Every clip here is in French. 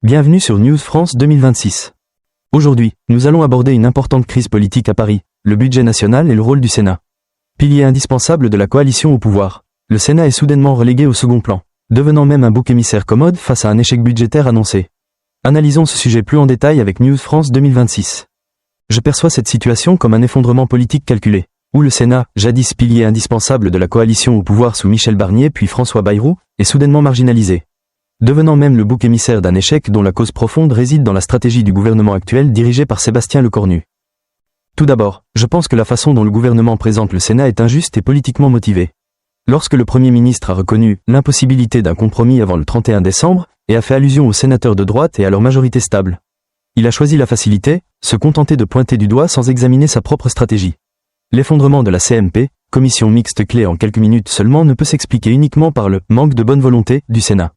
Bienvenue sur News France 2026. Aujourd'hui, nous allons aborder une importante crise politique à Paris, le budget national et le rôle du Sénat. Pilier indispensable de la coalition au pouvoir, le Sénat est soudainement relégué au second plan, devenant même un bouc émissaire commode face à un échec budgétaire annoncé. Analysons ce sujet plus en détail avec News France 2026. Je perçois cette situation comme un effondrement politique calculé, où le Sénat, jadis pilier indispensable de la coalition au pouvoir sous Michel Barnier puis François Bayrou, est soudainement marginalisé, devenant même le bouc émissaire d'un échec dont la cause profonde réside dans la stratégie du gouvernement actuel dirigé par Sébastien Lecornu. Tout d'abord, je pense que la façon dont le gouvernement présente le Sénat est injuste et politiquement motivée. Lorsque le Premier ministre a reconnu l'impossibilité d'un compromis avant le 31 décembre et a fait allusion aux sénateurs de droite et à leur majorité stable, il a choisi la facilité, se contenter de pointer du doigt sans examiner sa propre stratégie. L'effondrement de la CMP, commission mixte clé en quelques minutes seulement, ne peut s'expliquer uniquement par le manque de bonne volonté du Sénat.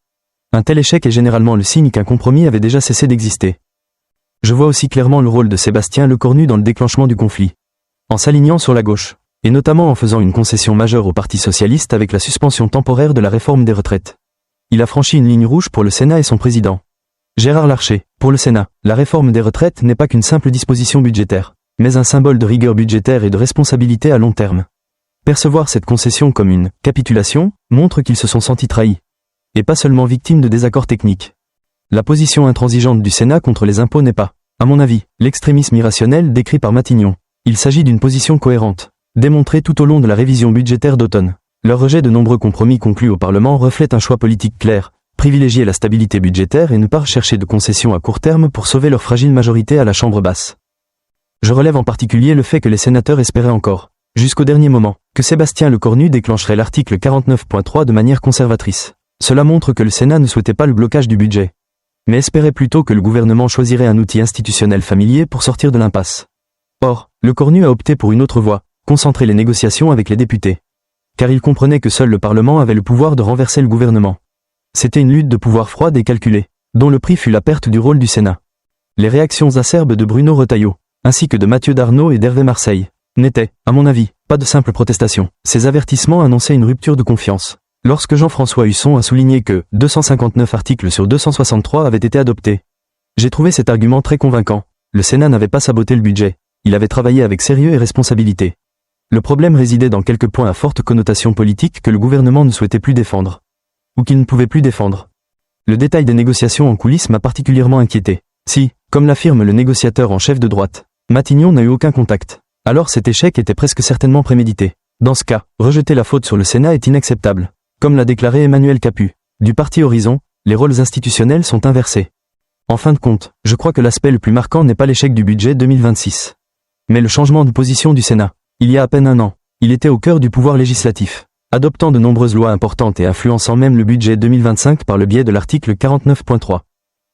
Un tel échec est généralement le signe qu'un compromis avait déjà cessé d'exister. Je vois aussi clairement le rôle de Sébastien Lecornu dans le déclenchement du conflit. En s'alignant sur la gauche, et notamment en faisant une concession majeure au Parti socialiste avec la suspension temporaire de la réforme des retraites. Il a franchi une ligne rouge pour le Sénat et son président. Gérard Larcher, pour le Sénat, la réforme des retraites n'est pas qu'une simple disposition budgétaire, mais un symbole de rigueur budgétaire et de responsabilité à long terme. Percevoir cette concession comme une capitulation montre qu'ils se sont sentis trahis, et pas seulement victimes de désaccords techniques. La position intransigeante du Sénat contre les impôts n'est pas, à mon avis, l'extrémisme irrationnel décrit par Matignon. Il s'agit d'une position cohérente, démontrée tout au long de la révision budgétaire d'automne. Leur rejet de nombreux compromis conclus au Parlement reflète un choix politique clair, privilégier la stabilité budgétaire et ne pas rechercher de concessions à court terme pour sauver leur fragile majorité à la Chambre basse. Je relève en particulier le fait que les sénateurs espéraient encore, jusqu'au dernier moment, que Sébastien Lecornu déclencherait l'article 49.3 de manière conservatrice. Cela montre que le Sénat ne souhaitait pas le blocage du budget, mais espérait plutôt que le gouvernement choisirait un outil institutionnel familier pour sortir de l'impasse. Or, Lecornu a opté pour une autre voie, concentrer les négociations avec les députés. Car il comprenait que seul le Parlement avait le pouvoir de renverser le gouvernement. C'était une lutte de pouvoir froide et calculée, dont le prix fut la perte du rôle du Sénat. Les réactions acerbes de Bruno Retailleau, ainsi que de Mathieu Darnaud et d'Hervé Marseille, n'étaient, à mon avis, pas de simples protestations. Ces avertissements annonçaient une rupture de confiance. Lorsque Jean-François Husson a souligné que 259 articles sur 263 avaient été adoptés, j'ai trouvé cet argument très convaincant. Le Sénat n'avait pas saboté le budget, il avait travaillé avec sérieux et responsabilité. Le problème résidait dans quelques points à forte connotation politique que le gouvernement ne souhaitait plus défendre, ou qu'il ne pouvait plus défendre. Le détail des négociations en coulisses m'a particulièrement inquiété. Si, comme l'affirme le négociateur en chef de droite, Matignon n'a eu aucun contact, alors cet échec était presque certainement prémédité. Dans ce cas, rejeter la faute sur le Sénat est inacceptable. Comme l'a déclaré Emmanuel Capus, du parti Horizon, les rôles institutionnels sont inversés. En fin de compte, je crois que l'aspect le plus marquant n'est pas l'échec du budget 2026, mais le changement de position du Sénat. Il y a à peine un an, il était au cœur du pouvoir législatif, adoptant de nombreuses lois importantes et influençant même le budget 2025 par le biais de l'article 49.3.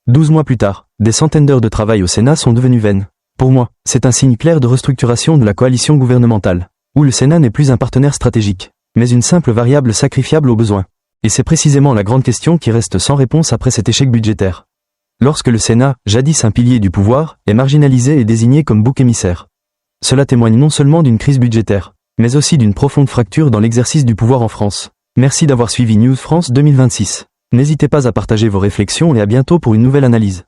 12 mois plus tard, des centaines d'heures de travail au Sénat sont devenues vaines. Pour moi, c'est un signe clair de restructuration de la coalition gouvernementale, où le Sénat n'est plus un partenaire stratégique, mais une simple variable sacrifiable aux besoins. Et c'est précisément la grande question qui reste sans réponse après cet échec budgétaire. Lorsque le Sénat, jadis un pilier du pouvoir, est marginalisé et désigné comme bouc émissaire, cela témoigne non seulement d'une crise budgétaire, mais aussi d'une profonde fracture dans l'exercice du pouvoir en France. Merci d'avoir suivi News France 2026. N'hésitez pas à partager vos réflexions et à bientôt pour une nouvelle analyse.